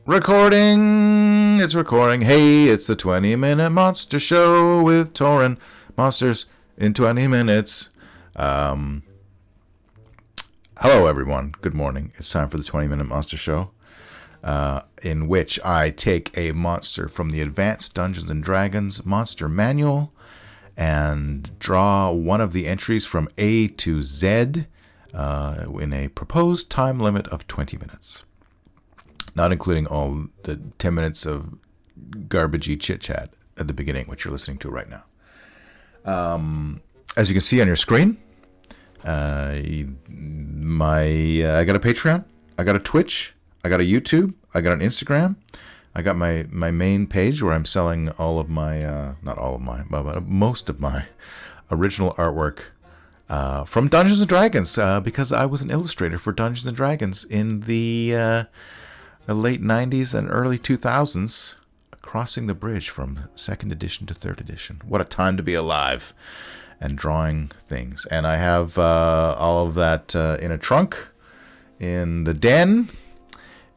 Recording! It's recording. Hey, it's the 20-minute monster show with Torin. Monsters in 20 minutes. Hello, everyone. Good morning. It's time for the 20-minute monster show, in which I take a monster from the Advanced Dungeons & Dragons Monster Manual and draw one of the entries from A to Z in a proposed time limit of 20 minutes. Not including all the 10 minutes of garbagey chit-chat at the beginning, which you're listening to right now. As you can see on your screen, I got a Patreon, I got a Twitch, I got a YouTube, I got an Instagram, I got my main page where I'm selling all of my, not all of my, but most of my original artwork from Dungeons & Dragons, because I was an illustrator for Dungeons & Dragons in the late 90s and early 2000s, crossing the bridge from 2nd edition to 3rd edition. What a time to be alive and drawing things. And I have all of that in a trunk in the den,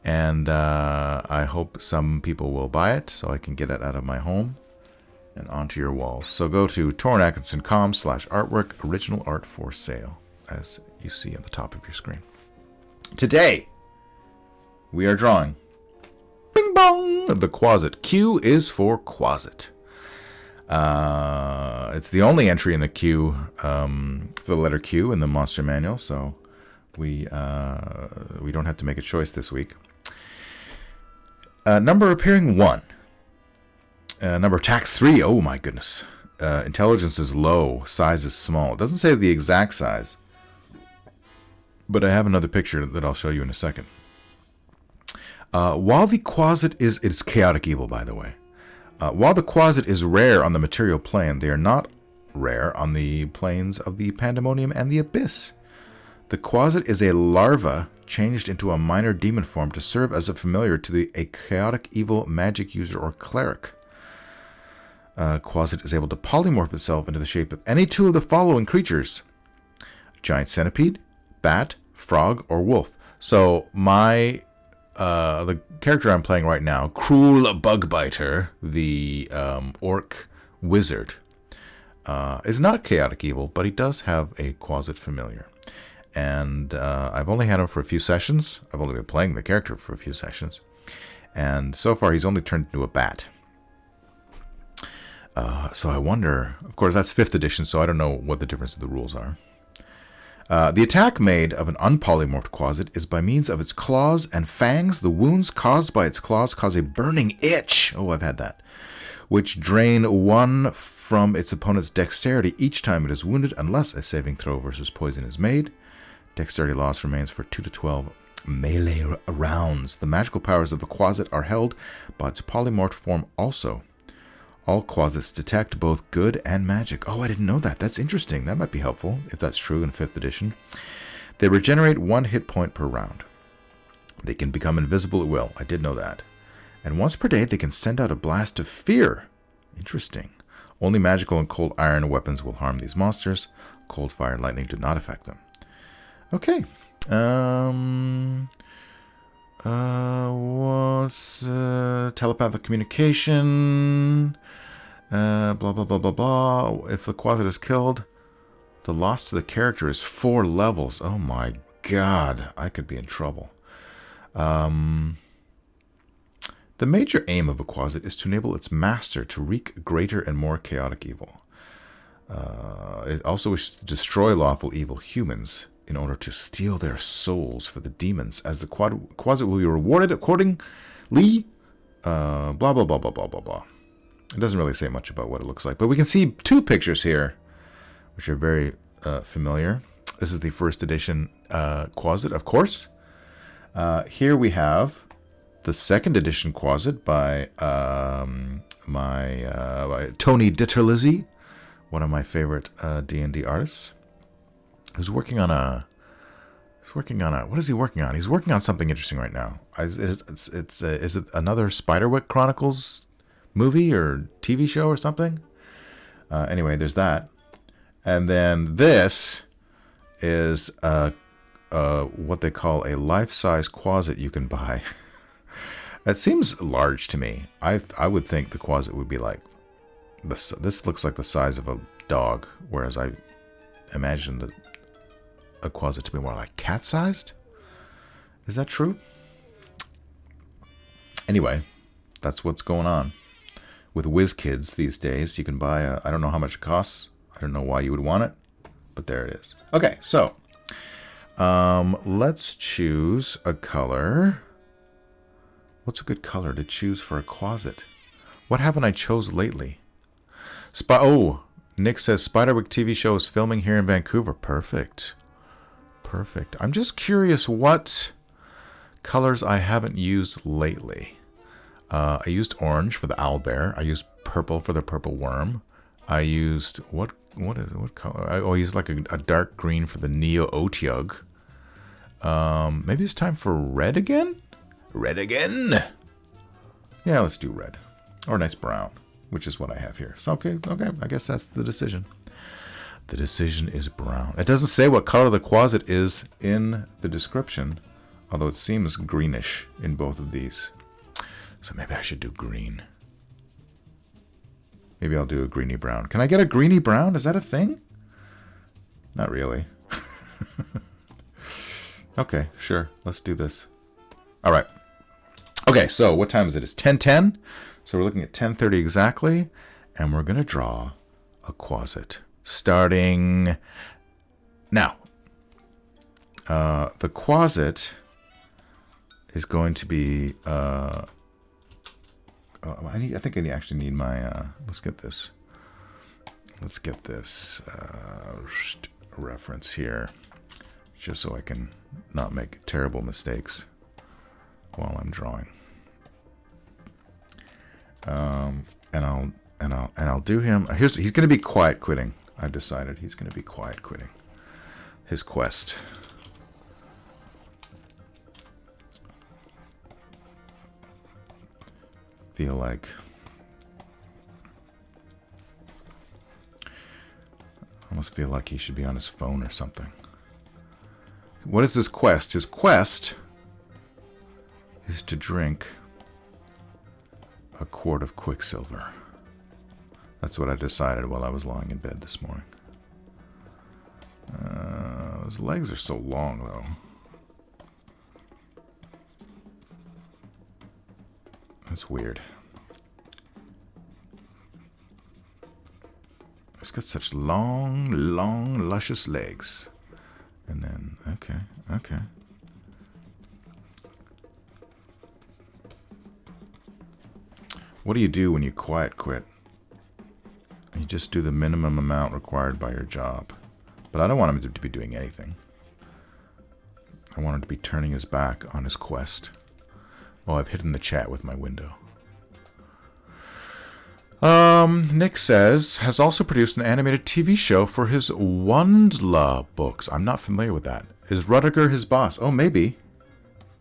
and I hope some people will buy it so I can get it out of my home and onto your walls. So go to torenatkinson.com/artwork, original art for sale, as you see on the top of your screen. Today, we are drawing, bing bong, the Quasit. Q is for Quasit. It's the only entry in the Q, for the letter Q in the Monster Manual, so we don't have to make a choice this week. Number appearing 1. Number tax 3. Oh my goodness. Intelligence is low. Size is small. It doesn't say the exact size, but I have another picture that I'll show you in a second. While the Quasit it's chaotic evil, by the way. While the Quasit is rare on the material plane, they are not rare on the planes of the Pandemonium and the Abyss. The Quasit is a larva changed into a minor demon form to serve as a familiar to a chaotic evil magic user or cleric. Quasit is able to polymorph itself into the shape of any two of the following creatures: giant centipede, bat, frog, or wolf. So the character I'm playing right now, Cruel Bugbiter, the orc wizard, is not chaotic evil, but he does have a Quasit familiar. And I've only had him for a few sessions. I've only been playing the character for a few sessions. And so far, he's only turned into a bat. So I wonder, of course, that's 5th edition, so I don't know what the difference of the rules are. The attack made of an unpolymorphed Quasit is by means of its claws and fangs. The wounds caused by its claws cause a burning itch. Oh, I've had that. Which drain 1 from its opponent's dexterity each time it is wounded, unless a saving throw versus poison is made. Dexterity loss remains for 2 to 12 melee rounds. The magical powers of the Quasit are held by its polymorphed form also. All Quasits detect both good and magic. Oh, I didn't know that. That's interesting. That might be helpful, if that's true in 5th edition. They regenerate 1 hit point per round. They can become invisible at will. I did know that. And once per day, they can send out a blast of fear. Interesting. Only magical and cold iron weapons will harm these monsters. Cold fire and lightning do not affect them. Okay. What's telepathic communication? Blah, blah, blah, blah, blah. If the Quasit is killed, the loss to the character is 4 levels. Oh my god, I could be in trouble. The major aim of a Quasit is to enable its master to wreak greater and more chaotic evil. It also wishes to destroy lawful evil humans in order to steal their souls for the demons, as the Quasit will be rewarded accordingly. Blah, blah, blah, blah, blah, blah, blah. It doesn't really say much about what it looks like, but we can see 2 pictures here, which are very familiar. This is the 1st edition Quasit, of course. Here we have the 2nd edition Quasit by by Tony Ditterlizzi, one of my favorite D&D artists, who's working on a. What is he working on? He's working on something interesting right now. Is it another Spiderwick Chronicles movie or TV show or something? Anyway, there's that. And then this is what they call a life-size Quasit you can buy That seems large to me. I would think the Quasit would be like this. This looks like the size of a dog, whereas I imagine a Quasit to be more like cat-sized. Is that true? Anyway, that's what's going on with WizKids these days. You can buy I don't know how much it costs. I don't know why you would want it, but there it is. Okay, so let's choose a color. What's a good color to choose for a Quasit? What haven't I chose lately? Nick says Spiderwick TV show is filming here in Vancouver. Perfect. Perfect. I'm just curious what colors I haven't used lately. I used orange for the owlbear. I used purple for the purple worm. I used what color? I used like a dark green for the Neo Otyug. Maybe it's time for red again? Red again? Yeah, let's do red. Or a nice brown, which is what I have here. So, okay, I guess that's the decision. The decision is brown. It doesn't say what color the Quasit is in the description, although it seems greenish in both of these. So maybe I should do green. Maybe I'll do a greeny brown. Can I get a greeny brown? Is that a thing? Not really. Okay, sure. Let's do this. All right. Okay, so what time is it? It's 10:10. So we're looking at 10:30 exactly. And we're going to draw a Quasit. Starting now. The Quasit is going to be... I think I actually need my... let's get this. Let's get this reference here. Just so I can not make terrible mistakes while I'm drawing. And I'll do him. He's going to be quiet quitting. I've decided he's going to be quiet quitting his quest. Feel like almost feel like he should be on his phone or something. What is his quest? His quest is to drink a quart of Quicksilver. That's what I decided while I was lying in bed this morning. His legs are so long, though. That's weird. He's got such long, luscious legs. And then, okay. What do you do when you quiet quit? You just do the minimum amount required by your job. But I don't want him to be doing anything. I want him to be turning his back on his quest. Oh, I've hidden the chat with my window. Nick says, has also produced an animated TV show for his Wandla books. I'm not familiar with that. Is Rudiger his boss? Oh, maybe.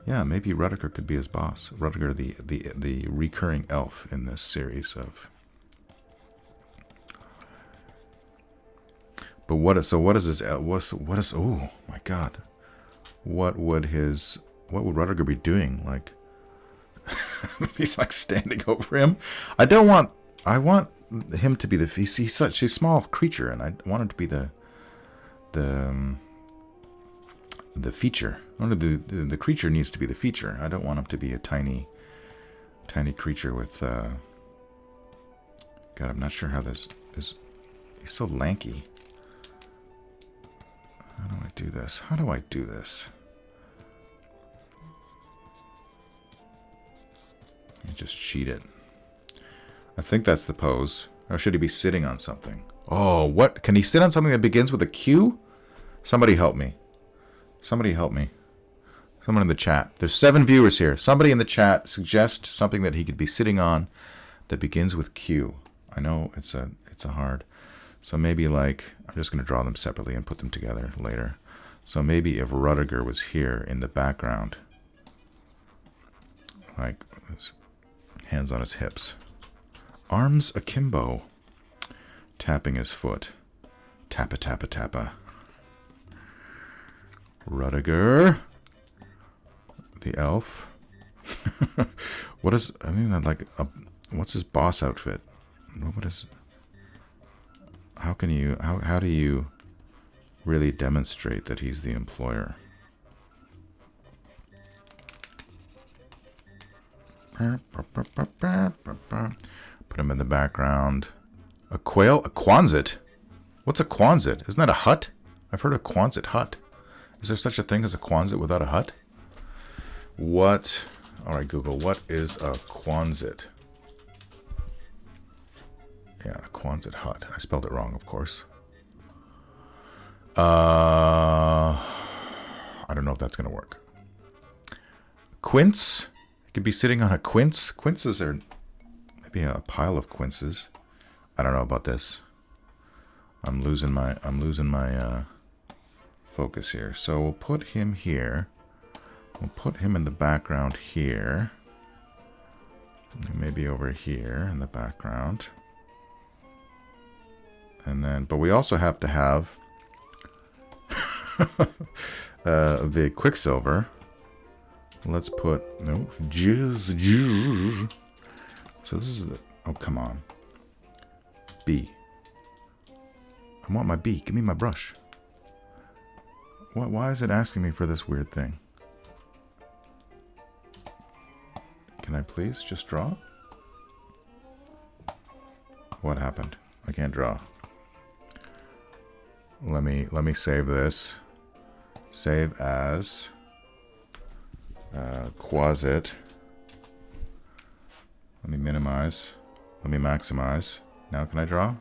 Yeah, maybe Rudiger could be his boss. Rudiger, the recurring elf in this series of... But what is his... Oh, my God. What would Rudiger be doing? Like... he's like standing over him. I want him to be he's such a small creature, and I want him to be the feature. The creature needs to be the feature. I don't want him to be a tiny creature with God, I'm not sure how this is. He's so lanky. How do I do this? You just cheat it. I think that's the pose. Or should he be sitting on something? Oh, what? Can he sit on something that begins with a Q? Somebody help me. Somebody help me. Someone in the chat. There's 7 viewers here. Somebody in the chat suggest something that he could be sitting on that begins with Q. I know it's a hard. So maybe like, I'm just going to draw them separately and put them together later. So maybe if Rudiger was here in the background, like hands on his hips, arms akimbo, tapping his foot, tappa tappa tappa. Rudiger, the elf. What is, I mean, like, what's his boss outfit? What is, how can you, how do you really demonstrate that he's the employer? Put him in the background. A quail? A Quasit? What's a Quasit? Isn't that a hut? I've heard of Quasit hut. Is there such a thing as a Quasit without a hut? What? Alright, Google. What is a Quasit? Yeah, a Quasit hut. I spelled it wrong, of course. I don't know if that's going to work. Quince? You could be sitting on a quince. Quinces are maybe a pile of quinces. I don't know about this. I'm losing my focus here. So we'll put him here. We'll put him in the background here. Maybe over here in the background. And then, but we also have to have the Quicksilver. Let's put, no, jizz. So this is the, oh, come on. B. I want my B. Give me my brush. Why is it asking me for this weird thing? Can I please just draw? What happened? I can't draw. Let me save this. Save as Quasit. Let me minimize. Let me maximize. Now can I draw?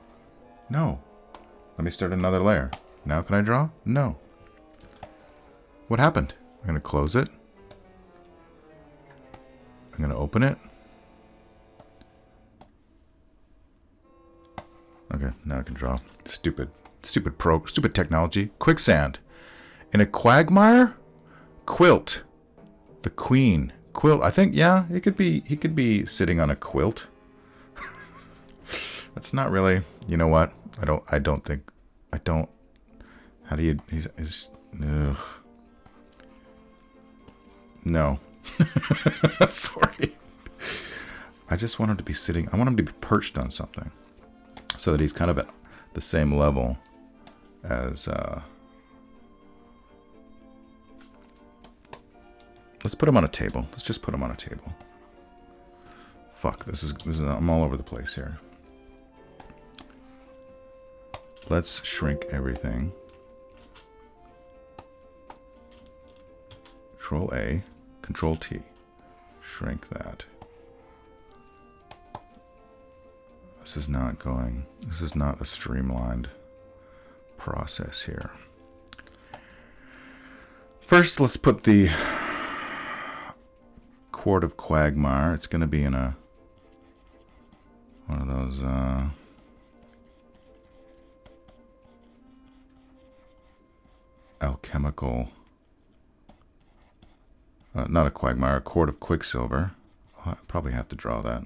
No. Let me start another layer. Now can I draw? No. What happened? I'm going to close it. I'm going to open it. Okay, now I can draw. Stupid technology. Quicksand. In a quagmire? Quilt. The queen. Quilt. I think, yeah, he could be sitting on a quilt. That's not really, you know what? I don't think, how do you, ugh. No. Sorry. I just want him to be sitting, I want him to be perched on something. So that he's kind of at the same level as, let's put him on a table. Let's just put him on a table. Fuck, this is, I'm all over the place here. Let's shrink everything. Control A, Control T. Shrink that. This is not going, this is not a streamlined process here. First, let's put the Quart of Quagmire. It's going to be in a, one of those, alchemical, not a Quagmire, a Quart of Quicksilver. I probably have to draw that.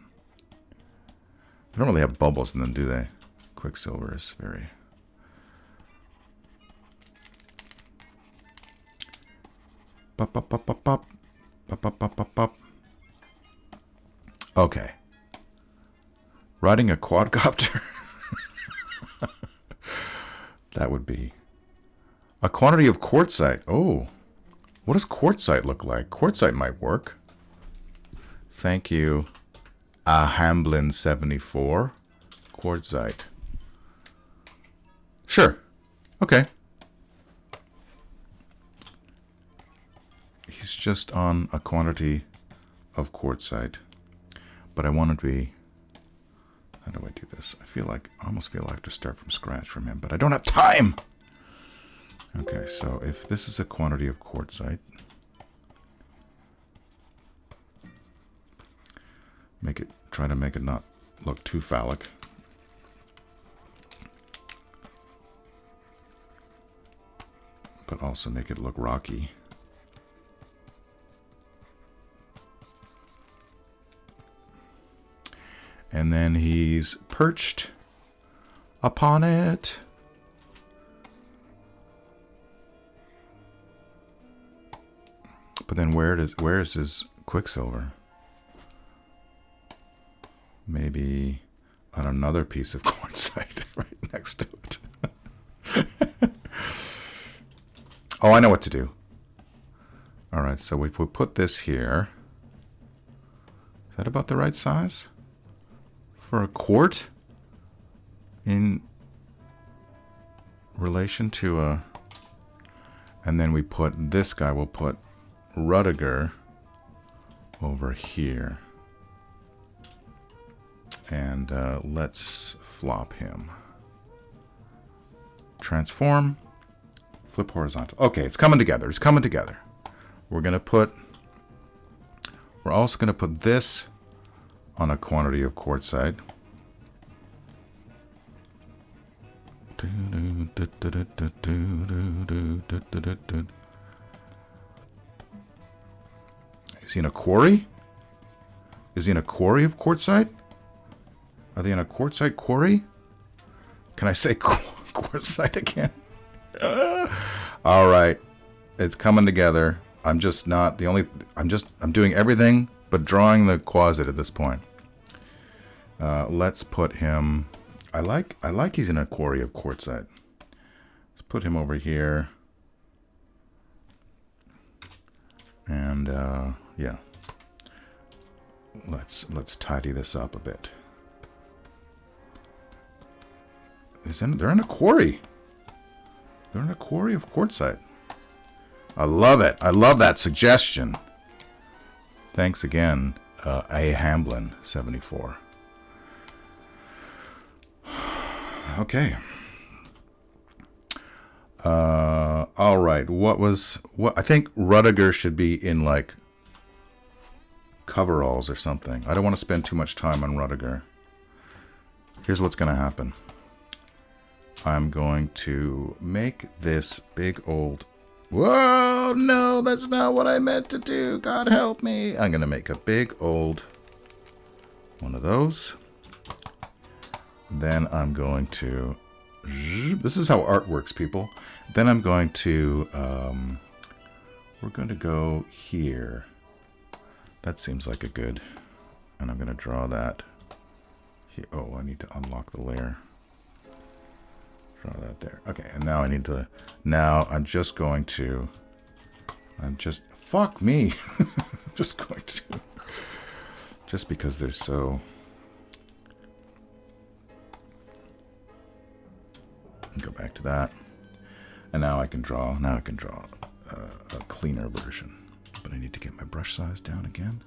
They don't really have bubbles in them, do they? Quicksilver is very... Pop, pop, pop, pop, pop. Pop, pop, pop, pop, pop. Okay. Riding a quadcopter? That would be... A quantity of quartzite. Oh. What does quartzite look like? Quartzite might work. Thank you. Hamblin 74. Quartzite. Sure. Okay. He's just on a quantity of quartzite. But I want it to be... How do I do this? I almost feel I have to start from scratch from him, but I don't have time! Okay, so if this is a quantity of quartzite, try to make it not look too phallic. But also make it look rocky. And then he's perched upon it. But then where is his Quicksilver? maybe on another piece of quartzite right next to it. Oh, I know what to do. All right, so if we put this here, is that about the right size for a quart in relation to a, and then we put this guy, we'll put Rudiger over here. And let's flop him. Transform, flip horizontal. Okay, it's coming together. It's coming together. We're also gonna put this on a quantity of quartzite. Is he in a quarry? Is he in a quarry of quartzite? Are they in a quartzite quarry? Can I say quartzite again? All right, it's coming together. I'm just not the only. I'm doing everything but drawing the Quasit at this point. Let's put him. I like he's in a quarry of quartzite. Let's put him over here. And yeah, let's tidy this up a bit. They're in a quarry. They're in a quarry of quartzite. I love it. I love that suggestion. Thanks again, A. Hamblin 74. Okay. All right. What? I think Rudiger should be in like coveralls or something. I don't want to spend too much time on Rudiger. Here's what's going to happen. I'm going to make this big old... Whoa, no, that's not what I meant to do. God help me. I'm going to make a big old one of those. Then I'm going to... This is how art works, people. Then I'm going to... we're going to go here. That seems like a good... And I'm going to draw that. Here. Oh, I need to unlock the layer. Draw that there. Okay, and now I need to... Now I'm just going to... Fuck me! I'm just going to... Just because they're so... Go back to that. And now I can draw... Now I can draw a cleaner version. But I need to get my brush size down again.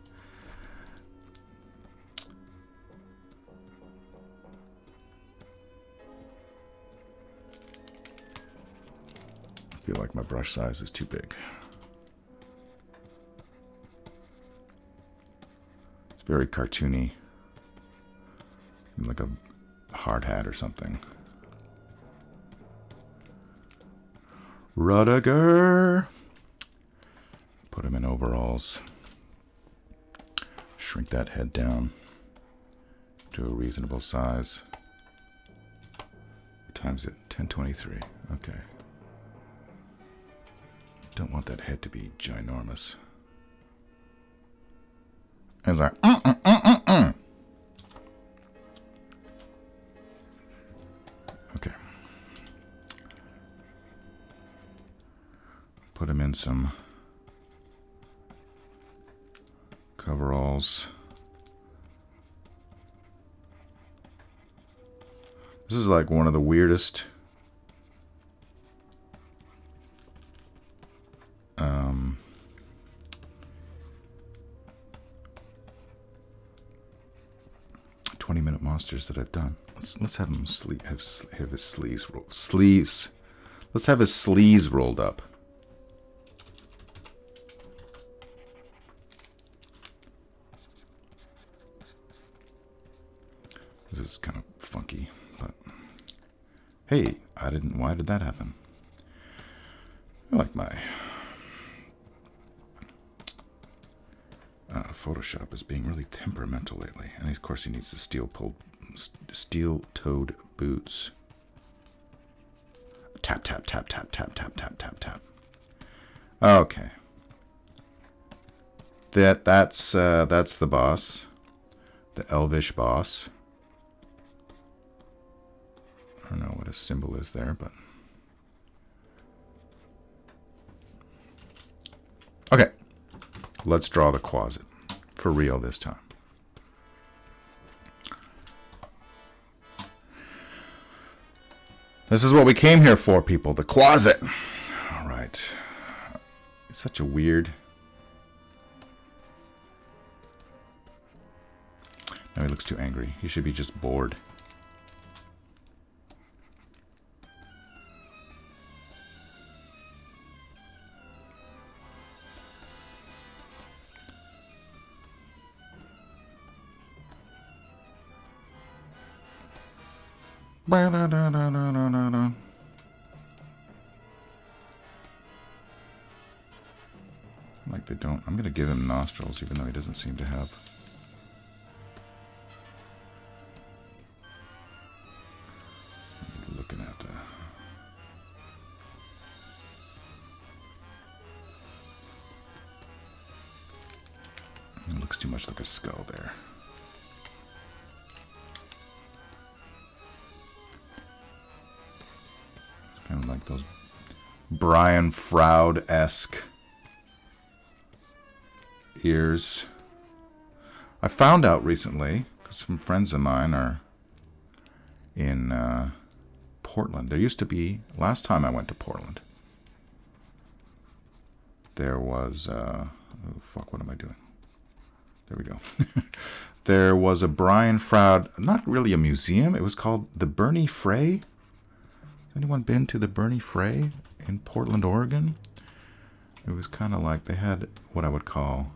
I feel like my brush size is too big. It's very cartoony. Like a hard hat or something. Rudiger. Put him in overalls. Shrink that head down to a reasonable size. What time is it? 10:23. Okay. Don't want that head to be ginormous. And it's like, Okay. Put him in some coveralls. This is like one of the weirdest "20-minute monsters" that I've done. Let's have him have his sleeves rolled. Sleeves. Let's have his sleeves rolled up. This is kind of funky, but hey, why did that happen? I like my Photoshop is being really temperamental lately. And of course he needs the steel-toed boots. Tap, tap, tap, tap, tap, tap, tap, tap, tap. Okay. That's the boss. The Elvish boss. I don't know what his symbol is there, but... Okay. Let's draw the Quasit. For real this time. This is what we came here for, people. The Quasit. All right. It's such a weird... No, he looks too angry. He should be just bored. Like they don't... I'm going to give him nostrils, even though he doesn't seem to have... Looking at... It looks too much like a skull there. It's kind of like those Brian Froud-esque ears. I found out recently, because some friends of mine are in Portland. There used to be, last time I went to Portland, there was, oh fuck, what am I doing? There we go. There was a Brian Froud, not really a museum, it was called the Bernie Fray. Has anyone been to the Bernie Fray in Portland, Oregon? It was kind of like they had what I would call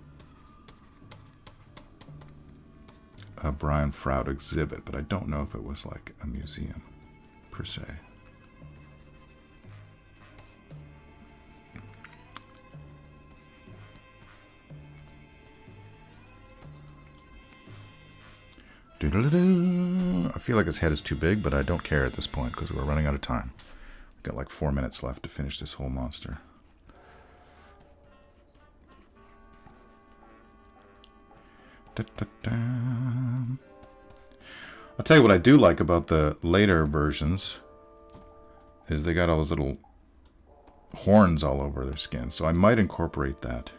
a Brian Froud exhibit, but I don't know if it was like a museum per se. I feel like his head is too big, but I don't care at this point because we're running out of time. We've got like 4 minutes left to finish this whole monster. I'll tell you what I do like about the later versions is they got all those little horns all over their skin. So I might incorporate that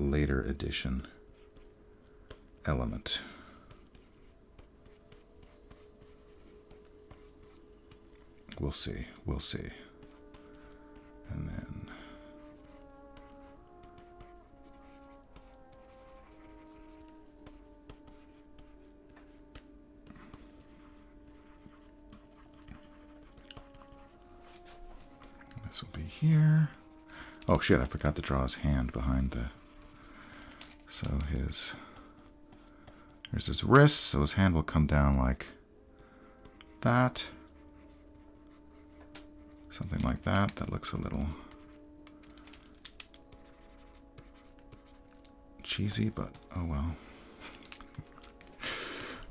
later edition element. We'll see. We'll see. And then this will be here. Oh shit, I forgot to draw his hand behind the... So here's his wrist, so his hand will come down like that. Something like that. That looks a little cheesy, but oh well.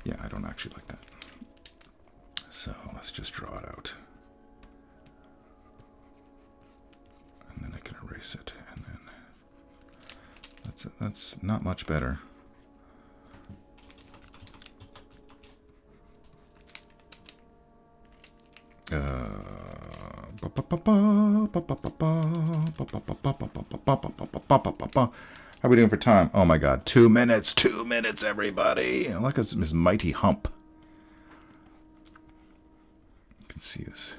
Yeah, I don't actually like that. So let's just draw it out. And then I can erase it, and then that's not much better. How are we doing for time? Oh my god, 2 minutes! 2 minutes, everybody! I like his mighty hump. You can see his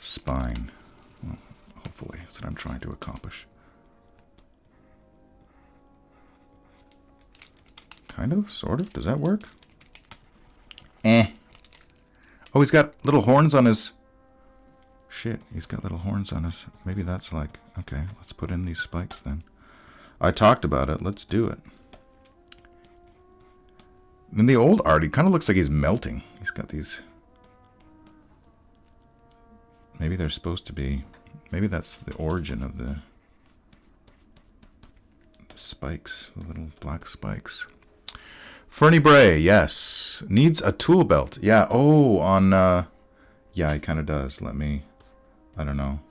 spine. Well, hopefully, that's what I'm trying to accomplish. Kind of, sort of. Does that work? Eh. Oh, he's got little horns on his... Shit, he's got little horns on his... Maybe that's like... Okay, let's put in these spikes then. I talked about it. Let's do it. In the old art, he kind of looks like he's melting. He's got these... Maybe they're supposed to be... Maybe that's the origin of the spikes. The little black spikes. Fernie Bray, yes. Needs a tool belt. Yeah, oh, on... yeah, he kind of does. Let me... I don't know.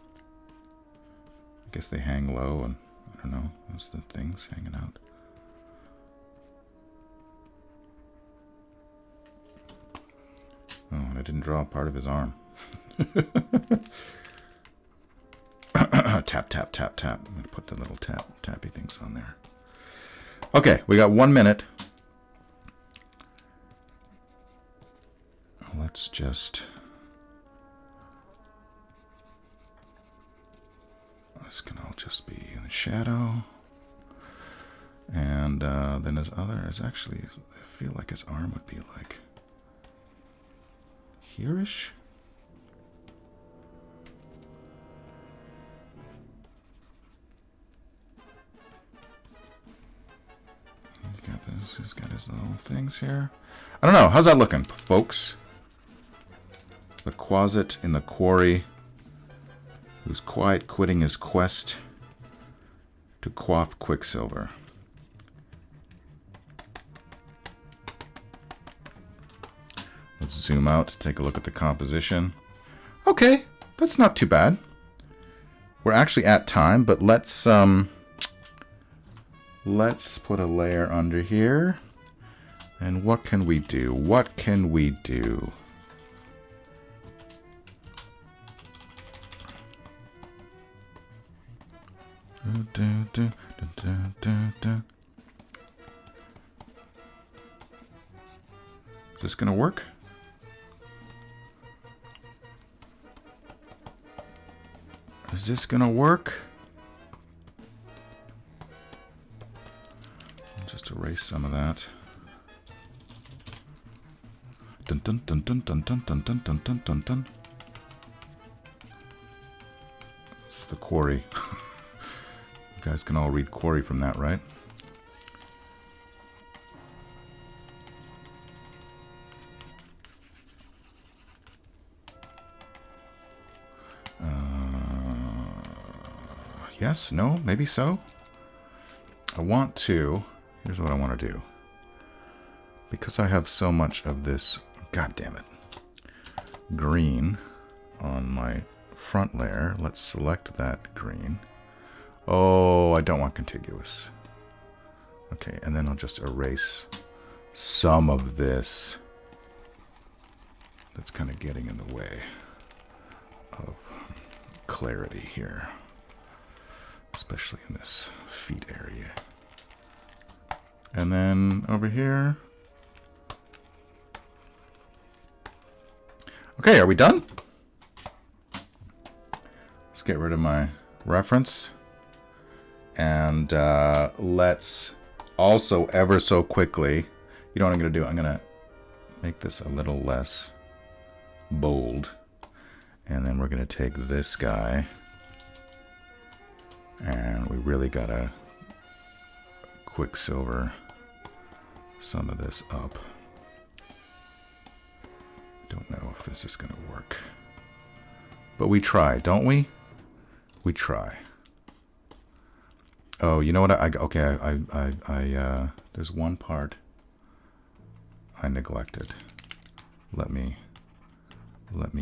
I guess they hang low and... I don't know. Those the things hanging out. Oh, I didn't draw part of his arm. Tap, tap, tap, tap. I'm going to put the little tappy things on there. Okay, we got 1 minute. Let's just... This can all just be in the shadow. And then his other is actually... I feel like his arm would be like... here-ish? He's got his little things here. I don't know. How's that looking, folks? The Quasit in the quarry, who's quiet quitting his quest to quaff Quicksilver. Let's zoom out, take a look at the composition. Okay, that's not too bad. We're actually at time, but let's put a layer under here. And what can we do? What can we do? Is this gonna work? Is this gonna work? I'll just erase some of that. Dun dun dun dun dun dun dun dun dun dun dun dun. It's the quarry. You guys can all read quarry from that, right? Yes, no, maybe so. I want to... Here's what I want to do. Because I have so much of this, god damn it, green on my front layer, let's select that green. Oh, I don't want contiguous. Okay, and then I'll just erase some of this that's kind of getting in the way of clarity here, especially in this feet area. And then over here. Okay, are we done? Let's get rid of my reference. And let's also ever so quickly, you know what I'm going to do? I'm going to make this a little less bold. And then we're going to take this guy. And we really got to Quicksilver some of this up. Don't know if this is going to work. But we try, don't we? We try. Oh, you know what? Okay, there's one part I neglected. Let me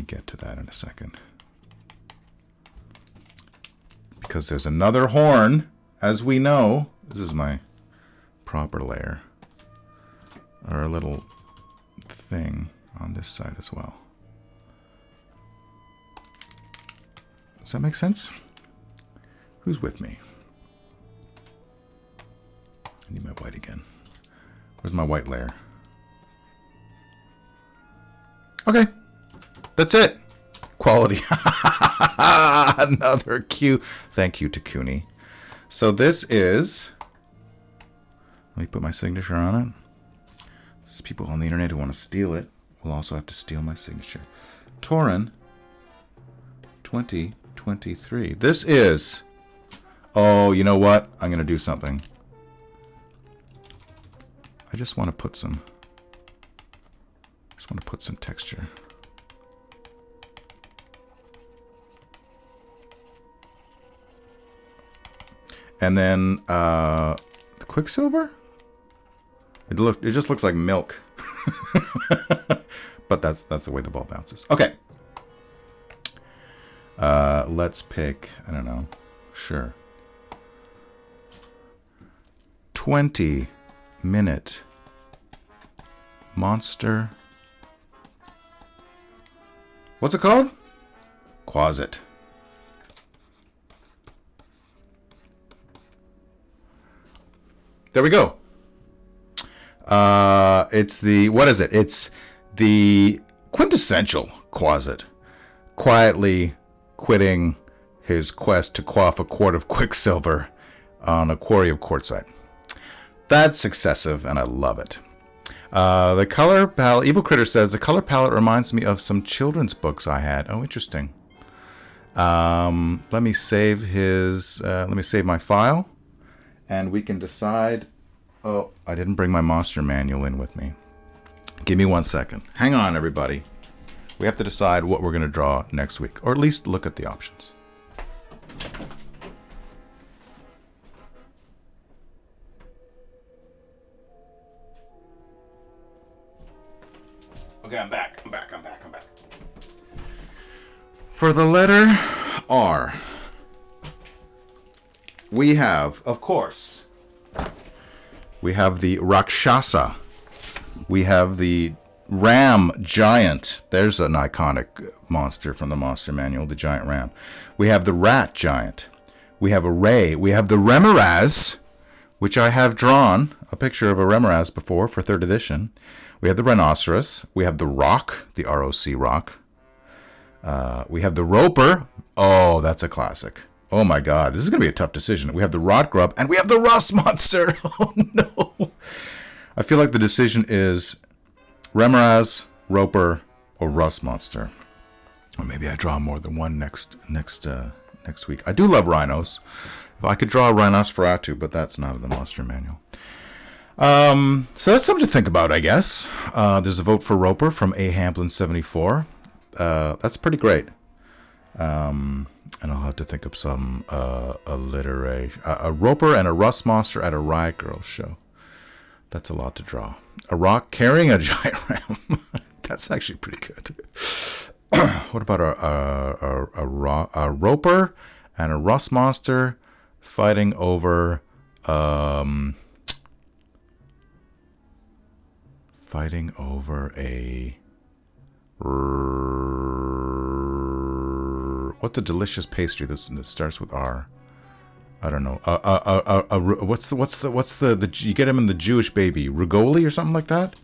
get to that in a second. Because there's another horn, as we know. This is my proper layer. Or a little thing on this side as well. Does that make sense? Who's with me? I need my white again. Where's my white layer? Okay. That's it. Quality. Another cue. Thank you, Takuni. So this is... Let me put my signature on it. There's people on the internet who want to steal it. Will also have to steal my signature. Toren 2023. This is... Oh, you know what? I'm going to do something. I just want to put some... texture. And then the Quicksilver? It just looks like milk. But that's the way the ball bounces. Okay. Let's pick, I don't know. Sure. 20-minute monster. What's it called? Quasit. There we go. It's the, what is it? It's the quintessential Quasit, quietly quitting his quest to quaff a quart of quicksilver on a quarry of quartzite. That's excessive, and I love it. The color palette, Evil Critter says, the color palette reminds me of some children's books I had. Oh, interesting. Let me save my file, and we can decide. Oh, I didn't bring my monster manual in with me. Give me 1 second. Hang on, everybody. We have to decide what we're going to draw next week, or at least look at the options. Okay, I'm back. For the letter R, we have, of course, we have the Rakshasa. We have the Ram Giant. There's an iconic monster from the Monster Manual, the Giant Ram. We have the Rat Giant. We have a Ray. We have the Remoraz, which I have drawn a picture of a Remoraz before for 3rd edition. We have the Rhinoceros. We have the Rock, the ROC Rock. We have the Roper. Oh, that's a classic. Oh my God, this is going to be a tough decision. We have the Rot Grub, and we have the Rust Monster. Oh no. I feel like the decision is Remoraz, Roper, or Rust Monster. Or maybe I draw more than one next week. I do love rhinos. I could draw a Rhinosferatu, but that's not in the Monster Manual. So that's something to think about, I guess. There's a vote for Roper from A. Hamblin 74. That's pretty great. And I'll have to think of some alliteration. A Roper and a Rust Monster at a Riot Girls show. That's a lot to draw. A rock carrying a giant ram. That's actually pretty good. What about a Roper and a Rust Monster fighting over a what's a delicious pastry that starts with R? I don't know. What's the you get him in the Jewish baby, Rugoli or something like that?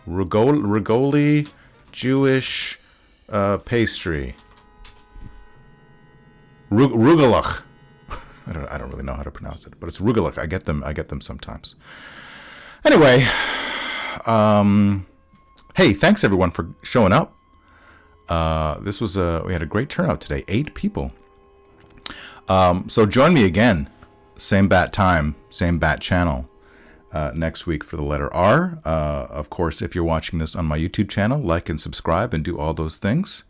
Rugoli Jewish pastry. Rugelach. I don't really know how to pronounce it, but it's Rugelach. I get them sometimes. Anyway, hey, thanks everyone for showing up. This was we had a great turnout today. 8 people. So join me again, same bat time, same bat channel, next week for the letter R. Of course, if you're watching this on my YouTube channel, like and subscribe and do all those things.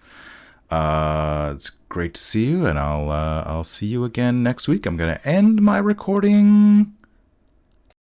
It's great to see you, and I'll see you again next week. I'm going to end my recording